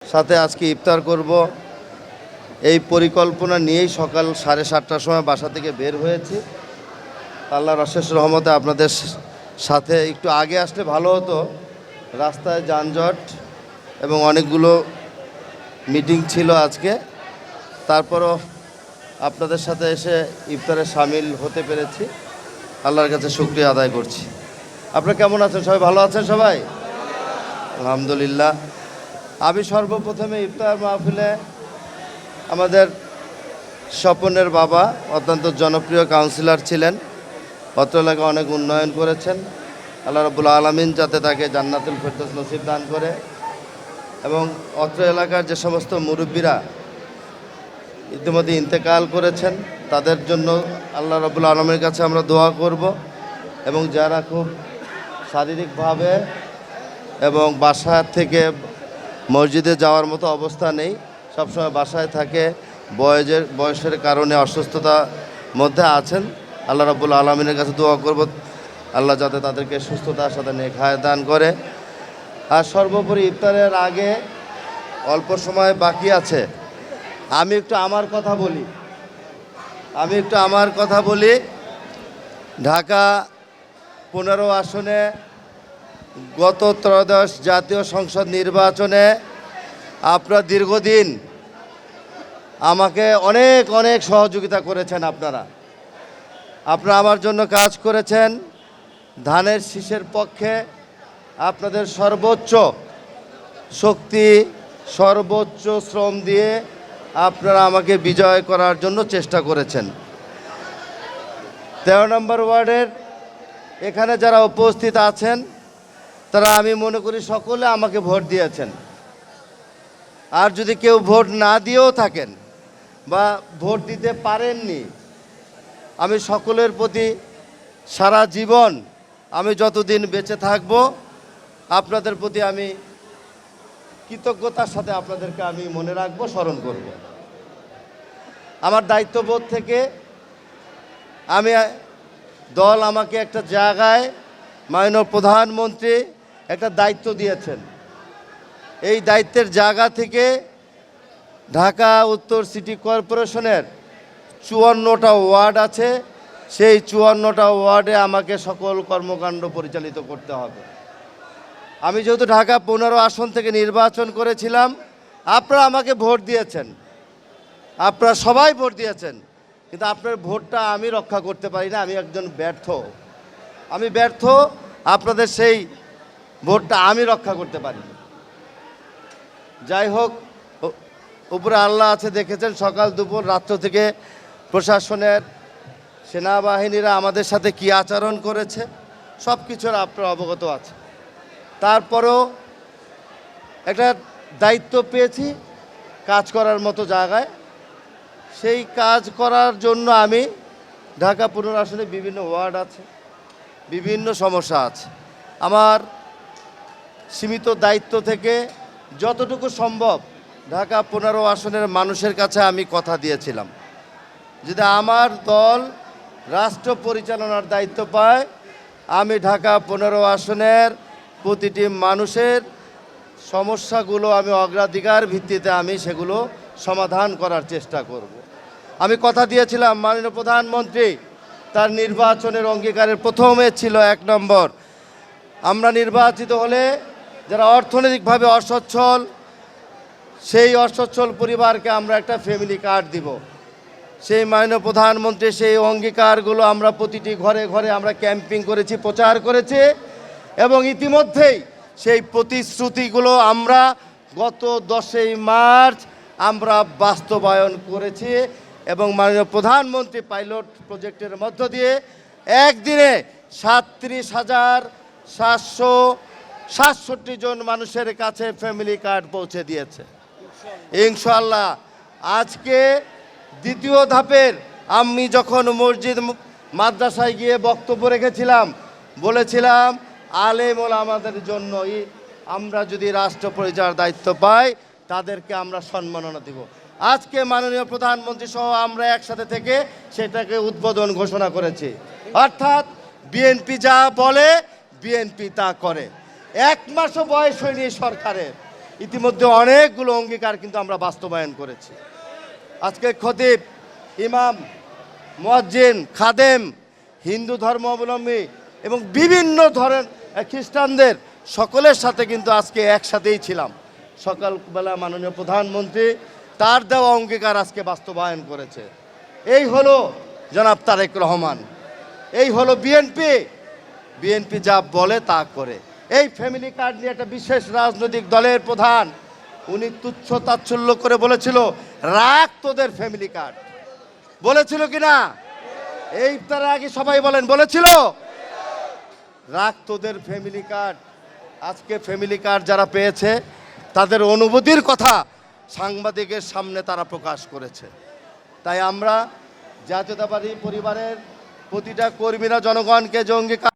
সাথে আজকে ইফতার করব এই পরিকল্পনা নিয়েই সকাল 7:30টার সময় বাসা থেকে বের হয়েছি। আল্লাহর অশেষ রহমতে আপনাদের সাথে একটু আগে আসলে ভালো হতো, রাস্তায় যানজট এবং অনেকগুলো মিটিং ছিল আজকে। তারপরও আপনাদের সাথে এসে ইফতারে সামিল হতে পেরেছি, আল্লাহর কাছে শুকরিয়া আদায় করছি। আপনারা কেমন আছেন? সবাই ভালো আছেন? সবাই আলহামদুলিল্লাহ। আমি সর্বপ্রথমে ইফতার মাহফিলে আমাদের স্বপনের বাবা অত্যন্ত জনপ্রিয় কাউন্সিলর ছিলেন, অত্র এলাকা অনেক উন্নয়ন করেছেন। আল্লাহ রাব্বুল আলামিন যাতে তাকে জান্নাতুল ফেরদৌস নসিব দান করে, এবং অত্র এলাকার যে সমস্ত মুরব্বীরা ইতিমধ্যে ইন্তেকাল করেছেন তাদের জন্য আল্লাহ রাব্বুল আলামিনের কাছে আমরা দোয়া করব, এবং যারা খুব শারীরিকভাবে এবং বাসা থেকে মসজিদে যাওয়ার মতো অবস্থা নেই, সবসময় বাসায় থাকে, বয়সের কারণে অসুস্থতার মধ্যে আছেন, আল্লাহ রাব্বুল আলামিনের কাছে দোয়া করব আল্লাহ যাতে তাদেরকে সুস্থতার সাথে নেক হায়াত দান করে। আর সর্বোপরি ইফতারের আগে অল্প সময় বাকি আছে, আমি একটু আমার কথা বলি। ঢাকা 15 আসনে গত ত্রয়োদশ জাতীয় সংসদ নির্বাচনে আপনারা দীর্ঘদিন আমাকে অনেক সহযোগিতা করেছেন। আপনারা আমার জন্য কাজ করেছেন। ধানের শীষের পক্ষে আপনাদের সর্বোচ্চ শক্তি, সর্বোচ্চ শ্রম দিয়ে আপনারা আমাকে বিজয় করার জন্য চেষ্টা করেছেন। 13 নম্বর ওয়ার্ডের এখানে যারা উপস্থিত আছেন তারা আমি মনে করি সকলে আমাকে ভোট দিয়েছেন। আর যদি কেউ ভোট না দিয়েও থাকেন বা ভোট দিতে পারেননি, আমি সকলের প্রতি সারা জীবন আমি যতদিন বেঁচে থাকব আপনাদের প্রতি আমি কৃতজ্ঞতার সাথে আপনাদেরকে আমি মনে রাখবো, স্মরণ করব। আমার দায়িত্ববোধ থেকে দল আমাকে একটা জায়গায়, মাননীয় প্রধানমন্ত্রী একটা দায়িত্ব দিয়েছেন। এই দায়িত্বের জায়গা থেকে ঢাকা উত্তর সিটি কর্পোরেশনের 54টা ওয়ার্ড আছে, সেই 54টা ওয়ার্ডে আমাকে সকল কর্মকাণ্ড পরিচালিত করতে হবে। আমি যেহেতু ঢাকা 15 আসন থেকে নির্বাচন করেছিলাম, আপনারা আমাকে ভোট দিয়েছেন, আপনারা সবাই ভোট দিয়েছেন, কিন্তু আপনার ভোটটা আমি রক্ষা করতে পারি না। আমি একজন ব্যর্থ, আপনাদের সেই ভোটটা আমি রক্ষা করতে পারি। যাই হোক, উপরে আল্লাহ আছে, দেখেছেন সকাল দুপুর রাত্র থেকে প্রশাসনের সেনাবাহিনীরা আমাদের সাথে কি আচরণ করেছে, সব কিছুর আপনার অবগত আছে। তারপরেও একটা দায়িত্ব পেয়েছি কাজ করার মতো জায়গায়, সেই কাজ করার জন্য আমি ঢাকা 15 আসনে বিভিন্ন ওয়ার্ড আছে, বিভিন্ন সমস্যা আছে। আমার সীমিত দায়িত্ব থেকে যতটুকু সম্ভব ঢাকা 15 আসনের মানুষের কাছে আমি কথা দিয়েছিলাম, যদি আমার দল রাষ্ট্র পরিচালনার দায়িত্ব পায়, আমি ঢাকা 15 আসনের প্রতিটি মানুষের সমস্যাগুলো আমি অগ্রাধিকার ভিত্তিতে আমি সেগুলো সমাধান করার চেষ্টা করব। আমি কথা দিয়েছিলাম, মাননীয় প্রধানমন্ত্রী তার নির্বাচনের অঙ্গীকারের প্রথমে ছিল 1 নম্বর, আমরা নির্বাচিত হলে যারা অর্থনৈতিকভাবে অসচ্ছল, সেই অসচ্ছল পরিবারকে আমরা একটা ফ্যামিলি কার্ড দিব। সেই মাননীয় প্রধানমন্ত্রী সেই অঙ্গীকারগুলো আমরা প্রতিটি ঘরে ঘরে আমরা ক্যাম্পিং করেছি, প্রচার করেছি, এবং ইতিমধ্যেই সেই প্রতিশ্রুতিগুলো আমরা গত 10ই মার্চ আমরা বাস্তবায়ন করেছি, এবং মাননীয় প্রধানমন্ত্রী পাইলট প্রজেক্টের মধ্য দিয়ে একদিনে 37,767 জন মানুষের কাছে ফ্যামিলি কার্ড পৌঁছে দিয়েছে ইনশাআল্লাহ। আজকে দ্বিতীয় ধাপের, আমি যখন মসজিদ মাদ্রাসায় গিয়ে বক্তব্য রেখেছিলাম, বলেছিলাম আলেম ওলামাদের জন্য আমরা যদি রাষ্ট্র পরিচালনার দায়িত্ব পাই তাদেরকে আমরা সম্মাননা দিব। আজকে মাননীয় প্রধানমন্ত্রী সহ আমরা একসাথে থেকে সেটাকে উদ্বোধন ঘোষণা করেছি। অর্থাৎ বিএনপি যা বলে বিএনপি তা করে। 1 মাসও বয়স হয়নি সরকারের, ইতিমধ্যে অনেকগুলো অঙ্গীকার কিন্তু আমরা বাস্তবায়ন করেছি। আজকে খতিব, ইমাম, মুয়াজ্জিন, খাদেম, হিন্দু ধর্ম অবলম্বী এবং বিভিন্ন ধরনের খ্রিস্টানদের সকলের সাথে কিন্তু আজকে একসাথেই ছিলাম। সকালবেলা মাননীয় প্রধানমন্ত্রী তার দেওয়া অঙ্গীকার আজকে বাস্তবায়ন করেছে। এই হলো জনাব তারেক রহমান, এই হলো বিএনপি। বিএনপি যা বলে তা করে। এই ফ্যামিলি কার্ড নিয়ে একটা বিশেষ রাজনৈতিক দলের প্রধান উনি তুচ্ছ তাচ্ছল্য করে বলেছিল, রাখ তোদের ফ্যামিলি কার্ড। বলেছিল কিনা? এই তার আগে সবাই বলেন, বলেছিল রাখ তোদের ফ্যামিলি কার্ড। আজকে ফ্যামিলি কার্ড যারা পেয়েছে তাদের অনুভূতির কথা সাংবাদিকের সামনে তারা প্রকাশ করেছে। তাই আমরা জাতীয়তাবাদী পরিবারের প্রতিটা কর্মীরা জনগণকে যে অঙ্গীকার